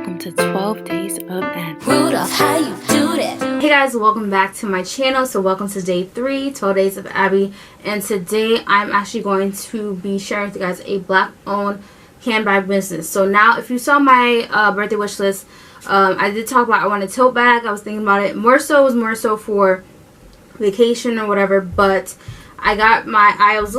welcome to 12 Days of Annie. Rudolph, how you do that? Hey guys, welcome back to my channel. So welcome to day 3, 12 Days of Abby. And today I'm actually going to be sharing with you guys a black owned handbag business. So now if you saw my birthday wish list, I did talk about I wanted a tote bag. I was thinking about it. It was more so for vacation or whatever, but I was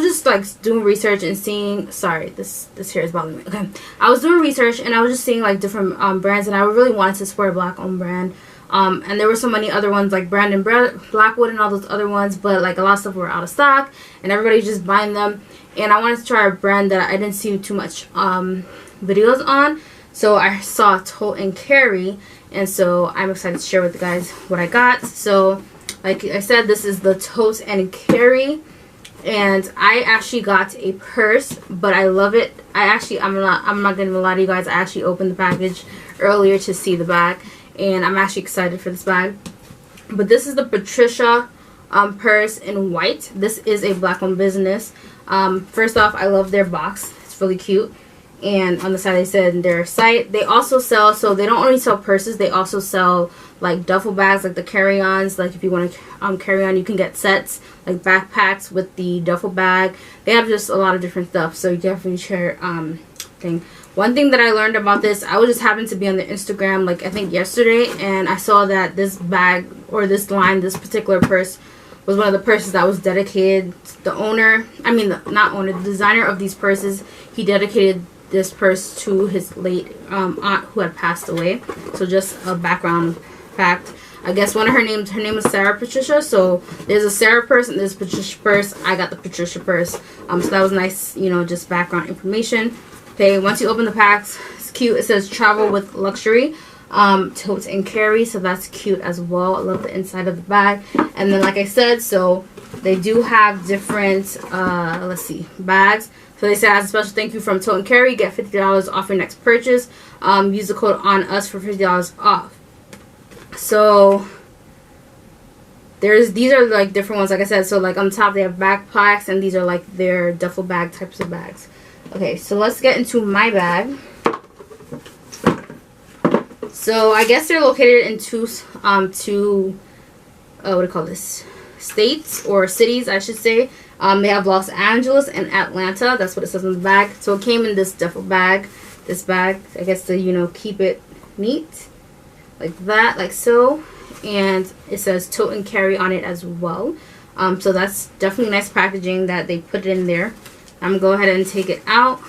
just like doing research and seeing, sorry, this hair is bothering me. Okay. I was doing research and I was just seeing like different brands, and I really wanted to support a black owned brand. And there were so many other ones like Brandon Blackwood and all those other ones, but like a lot of stuff were out of stock and everybody's just buying them. And I wanted to try a brand that I didn't see too much videos on. So I saw Tote and Carry, and so I'm excited to share with you guys what I got. So like I said, this is the Tote and Carry, and I actually got a purse, but I love it. I'm not gonna lie to you guys, I actually opened the package earlier to see the bag, and I'm actually excited for this bag. But this is the Patricia purse in white. This is a black owned business. First off, I love their box. It's really cute. And on the side they said their site, they also sell, so they don't only sell purses, they also sell like duffel bags, like the carry-ons. Like if you want to carry on, you can get sets like backpacks with the duffel bag. They have just a lot of different stuff, so you definitely share thing. One thing that I learned about this, I was just happened to be on the Instagram like I think yesterday, and I saw that this bag or this line, this particular purse was one of the purses that was dedicated. The owner, the designer of these purses, he dedicated this purse to his late aunt who had passed away. So just a background fact. I guess her name was Sarah Patricia. So there's a Sarah purse and there's a Patricia purse. I got the Patricia purse. So that was nice, just background information. Okay, once you open the packs, it's cute. It says travel with luxury, Tote and Carry. So that's cute as well. I love the inside of the bag. And then like I said, so they do have different bags. So they said, as a special thank you from Tote and Carry, get $50 off your next purchase. Use the code on us for $50 off. So these are like different ones, like I said. So like on top they have backpacks, and these are like their duffel bag types of bags. Okay, so let's get into my bag. So I guess they're located in two what do you call this? States or cities, I should say. They have Los Angeles and Atlanta. That's what it says on the bag. So it came in this duffel bag. This bag, I guess to, keep it neat. Like that, like so. And it says Tote and Carry on it as well. So that's definitely nice packaging that they put in there. I'm going to go ahead and take it out.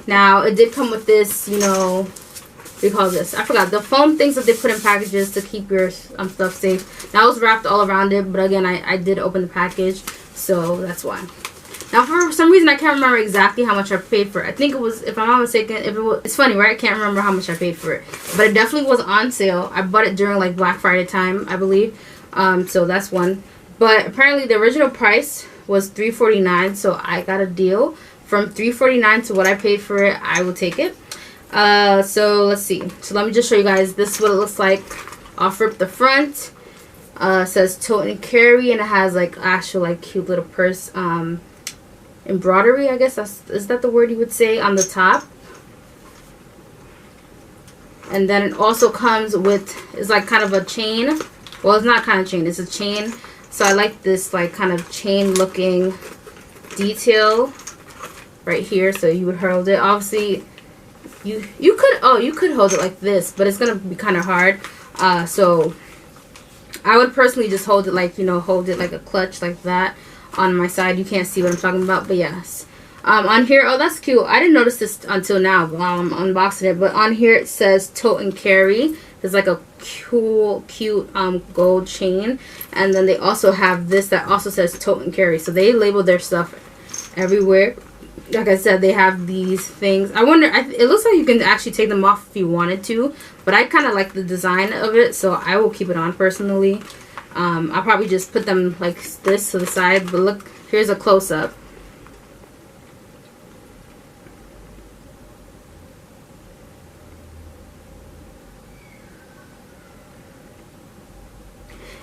Now, it did come with this, what do you call this? I forgot. The foam things that they put in packages to keep your stuff safe. That was wrapped all around it, but again, I did open the package, so that's why. Now, for some reason, I can't remember exactly how much I paid for it. I think it was, if I'm not mistaken, it's funny, right? I can't remember how much I paid for it, but it definitely was on sale. I bought it during like Black Friday time, I believe. So that's one. But apparently, the original price was $3.49, so I got a deal. From $3.49 to what I paid for it, I will take it. So let's see. So let me just show you guys. This is what it looks like off rip the front. It says Tote and Carry, and it has like actual like cute little purse embroidery, I guess is that the word you would say, on the top. And then it also comes with, it's like kind of a chain. Well, it's not kind of chain, it's a chain. So I like this like kind of chain looking detail right here. So you would hold it, obviously you could hold it like this, but it's gonna be kind of hard. So I would personally just hold it like, hold it like a clutch like that on my side. You can't see what I'm talking about, but yes. On here, oh, that's cute. I didn't notice this until now while I'm unboxing it, but on here it says Tote and Carry. There's like a cute gold chain, and then they also have this that also says Tote and Carry. So they label their stuff everywhere. Like I said, they have these things. I wonder, it looks like you can actually take them off if you wanted to, but I kind of like the design of it, so I will keep it on personally. I'll probably just put them like this to the side, but look, here's a close-up.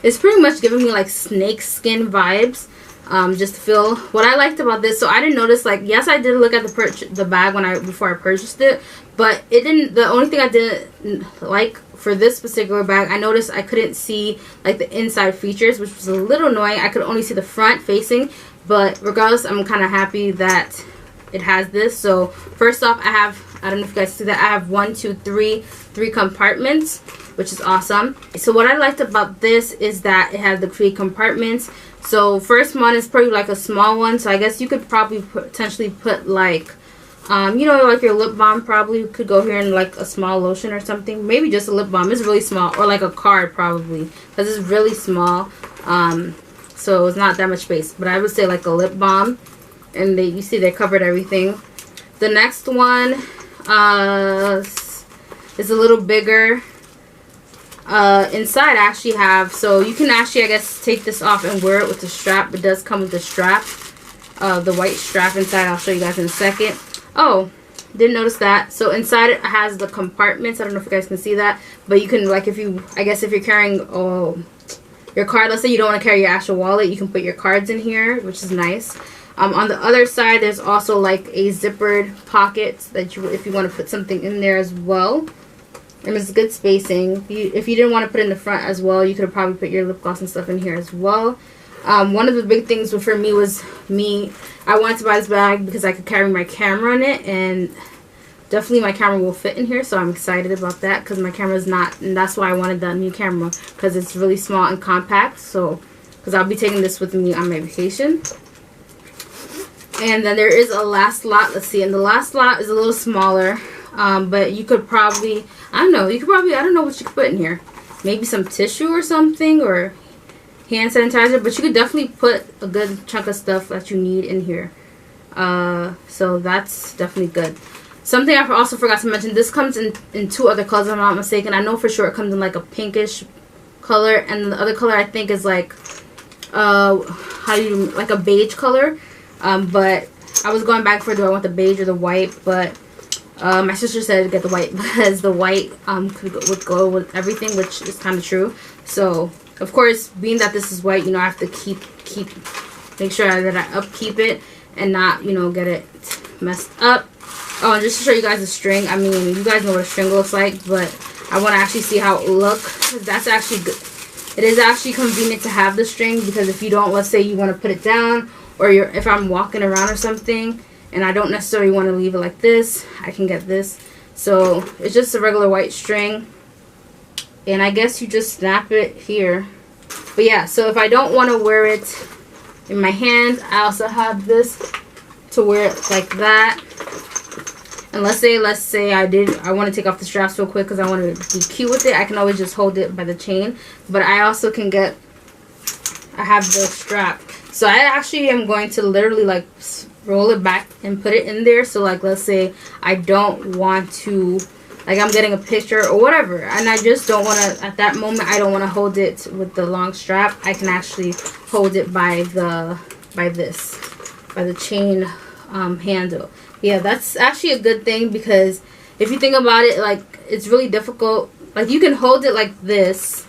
It's pretty much giving me like snake skin vibes. just to feel. What I liked about this, so I didn't notice, like, yes, I did look at the bag before I purchased it, but it didn't. The only thing I didn't like for this particular bag, I noticed I couldn't see like the inside features, which was a little annoying. I could only see the front facing, but regardless, I'm kind of happy that it has this. So first off, I don't know if you guys see that, I have 1, 2, 3 compartments, which is awesome. So what I liked about this is that it has the 3 compartments. So first one is probably like a small one, so I guess you could probably potentially put like you know, like your lip balm probably could go here, and like a small lotion or something. Maybe just a lip balm. It's really small. Or like a card probably, because it's really small. So it's not that much space. But I would say like a lip balm. And you see they covered everything. The next one is a little bigger. Inside I actually have, so you can actually, I guess, take this off and wear it with the strap. It does come with the strap. The white strap inside. I'll show you guys in a second. Oh, didn't notice that. So inside it has the compartments. I don't know if you guys can see that, but you can, like, if you're carrying your card, let's say you don't want to carry your actual wallet, you can put your cards in here, which is nice. On the other side, there's also like a zippered pocket that if you want to put something in there as well. And it's good spacing. If you didn't want to put it in the front as well, you could have probably put your lip gloss and stuff in here as well. One of the big things for me was I wanted to buy this bag because I could carry my camera in it, and definitely my camera will fit in here, so I'm excited about that because my camera's not, and that's why I wanted the new camera, because it's really small and compact. So because I'll be taking this with me on my vacation. And then there is a last lot. Let's see, and the last lot is a little smaller, but you could probably, I don't know what you could put in here. Maybe some tissue or something, or hand sanitizer, but you could definitely put a good chunk of stuff that you need in here. So that's definitely good. Something I also forgot to mention, this comes in 2 other colors, if I'm not mistaken. I know for sure it comes in like a pinkish color, and the other color I think is like like a beige color. But I was going back for, do I want the beige or the white, but my sister said get the white because the white would go with everything, which is kind of true. So of course, being that this is white, you know, I have to make sure that I upkeep it and not, you know, get it messed up. Oh, and just to show you guys the string, I mean, you guys know what a string looks like, but I want to actually see how it looks. That's actually good. It is actually convenient to have the string, because if you don't, let's say you want to put it down, or if I'm walking around or something and I don't necessarily want to leave it like this, I can get this. So it's just a regular white string, and I guess you just snap it here. But yeah, so if I don't want to wear it in my hand, I also have this to wear it like that. And let's say I want to take off the straps real quick because I want to be cute with it. I can always just hold it by the chain, but I also can I have the strap. So I actually am going to literally like roll it back and put it in there. So like, let's say I don't want to, like, I'm getting a picture or whatever, and I just don't want to, at that moment, I don't want to hold it with the long strap. I can actually hold it by the chain handle. Yeah, that's actually a good thing, because if you think about it, like, it's really difficult. Like, you can hold it like this,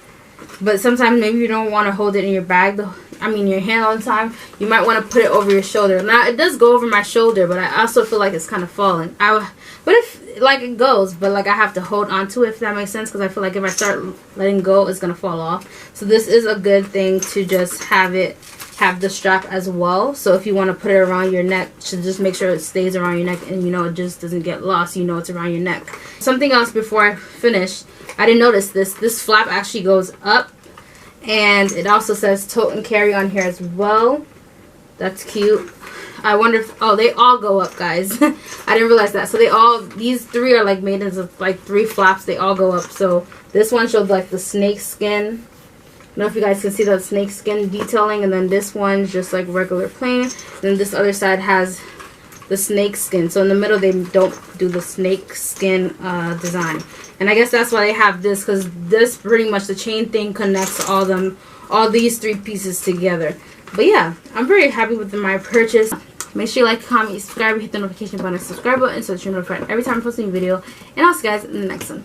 but sometimes maybe you don't want to hold it in your bag, your hand all the time. You might want to put it over your shoulder. Now, it does go over my shoulder, but I also feel like it's kind of falling. But if, like, it goes, but, like, I have to hold on to it, if that makes sense, because I feel like if I start letting go, it's going to fall off. So this is a good thing to just have the strap as well. So if you want to put it around your neck, should just make sure it stays around your neck, and you know, it just doesn't get lost. You know it's around your neck. Something else before I finish, I didn't notice this flap actually goes up, and it also says tote and carry on here as well. That's cute. I wonder if, oh, they all go up, guys. I didn't realize that. So these 3 are like made of like 3 flaps. They all go up. So this one showed like the snake skin. I don't know if you guys can see the snake skin detailing, and then this one's just like regular plain. And then this other side has the snake skin. So in the middle, they don't do the snake skin design. And I guess that's why they have this, because this pretty much, the chain thing connects all these 3 pieces together. But yeah, I'm very happy with my purchase. Make sure you like, comment, subscribe, hit the notification button, and subscribe button so that you're notified every time I post a new video. And I'll see you guys in the next one.